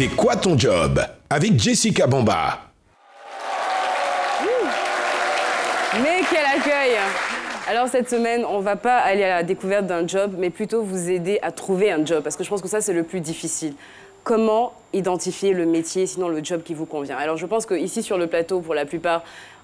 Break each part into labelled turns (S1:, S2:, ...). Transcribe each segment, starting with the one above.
S1: C'est quoi ton job? Avec Jessica Bomba.
S2: Mais quel accueil! Alors cette semaine, on va pas aller à la découverte d'un job, mais plutôt vous aider à trouver un job, parce que je pense que ça, c'est le plus difficile. Comment identifier le métier, sinon le job qui vous convient? Alors je pense qu'ici sur le plateau, pour la plupart,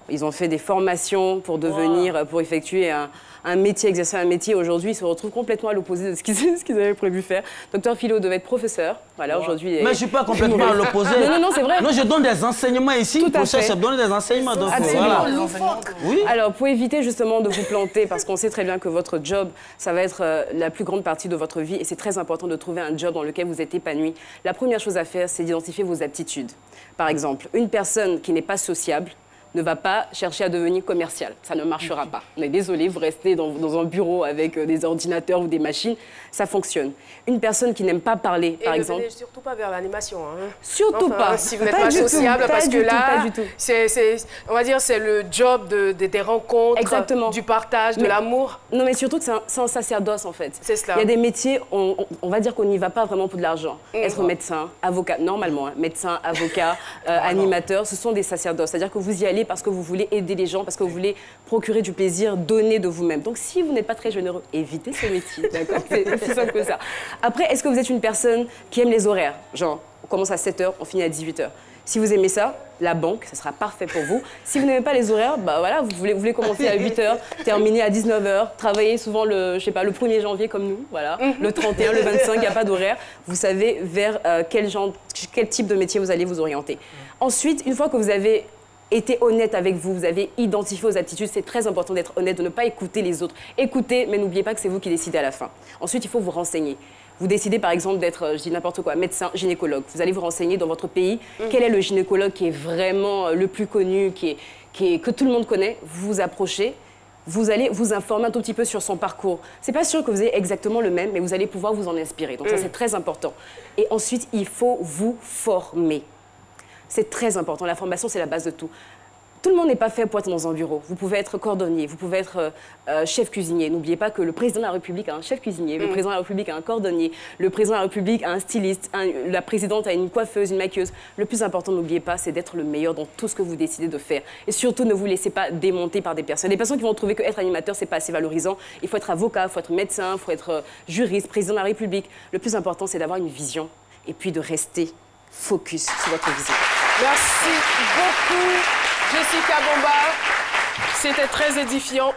S2: ils ont fait des formations pour devenir, pour effectuer un métier, exercer un métier. Aujourd'hui, ils se retrouvent complètement à l'opposé de ce qu'ils avaient prévu faire. Docteur Philo devait être professeur. Voilà, aujourd'hui.
S3: Mais je ne suis pas complètement à l'opposé.
S2: Non, c'est vrai.
S3: Non, je donne des enseignements ici.
S2: Tout à
S3: pour ça,
S2: fait.
S3: je donne des enseignements. Donc,
S2: Absolument.
S3: voilà. Oui.
S2: Alors, pour éviter justement de vous planter, parce qu'on sait très bien que votre job, ça va être la plus grande partie de votre vie, et c'est très important de trouver un job dans lequel vous êtes épanoui. La première chose à faire, c'est d'identifier vos aptitudes. Par exemple, une personne qui n'est pas sociable ne va pas chercher à devenir commercial. Ça ne marchera pas. On est désolé, vous restez dans un bureau avec des ordinateurs ou des machines, ça fonctionne. Une personne qui n'aime pas parler, par exemple...
S4: Et ne venez surtout pas vers l'animation. Hein.
S2: Surtout pas.
S4: Si vous n'êtes pas sociable, parce que là,
S2: c'est,
S4: on va dire, c'est le job des rencontres,
S2: exactement,
S4: du partage, de l'amour.
S2: Non, mais surtout que c'est un sacerdoce, en fait.
S4: C'est cela.
S2: Il y a des métiers, on va dire qu'on n'y va pas vraiment pour de l'argent. Être médecin, avocat, normalement, hein, médecin, avocat, animateur, ce sont des sacerdoces. C'est-à-dire que vous y allez parce que vous voulez aider les gens, parce que vous voulez procurer du plaisir, donner de vous-même. Donc, si vous n'êtes pas très généreux, évitez ce métier, d'accord? C'est aussi simple que ça. Après, est-ce que vous êtes une personne qui aime les horaires? Genre, on commence à 7h, on finit à 18h. Si vous aimez ça, la banque, ça sera parfait pour vous. Si vous n'aimez pas les horaires, bah voilà, vous voulez commencer à 8h, terminer à 19h, travailler souvent le 1er janvier comme nous, voilà, le 31, le 25, il n'y a pas d'horaire. Vous savez vers quel type de métier vous allez vous orienter. Ensuite, une fois que vous avez été honnête avec vous, vous avez identifié vos aptitudes, c'est très important d'être honnête, de ne pas écouter les autres. Écoutez, mais n'oubliez pas que c'est vous qui décidez à la fin. Ensuite, il faut vous renseigner. Vous décidez par exemple d'être, je dis n'importe quoi, médecin, gynécologue. Vous allez vous renseigner dans votre pays, quel est le gynécologue qui est vraiment le plus connu, que tout le monde connaît. Vous vous approchez, vous allez vous informer un tout petit peu sur son parcours. C'est pas sûr que vous ayez exactement le même, mais vous allez pouvoir vous en inspirer. Donc ça, c'est très important. Et ensuite, il faut vous former. C'est très important. La formation, c'est la base de tout. Tout le monde n'est pas fait pour être dans un bureau. Vous pouvez être cordonnier, vous pouvez être chef cuisinier. N'oubliez pas que le président de la République a un chef cuisinier, le président de la République a un cordonnier, le président de la République a un styliste, la présidente a une coiffeuse, une maquilleuse. Le plus important, n'oubliez pas, c'est d'être le meilleur dans tout ce que vous décidez de faire. Et surtout, ne vous laissez pas démonter par des personnes. Des personnes qui vont trouver qu'être animateur, c'est pas assez valorisant. Il faut être avocat, il faut être médecin, il faut être juriste, président de la République. Le plus important, c'est d'avoir une vision et puis de rester focus sur votre vision.
S4: Merci beaucoup, Jessica Bomba. C'était très édifiant.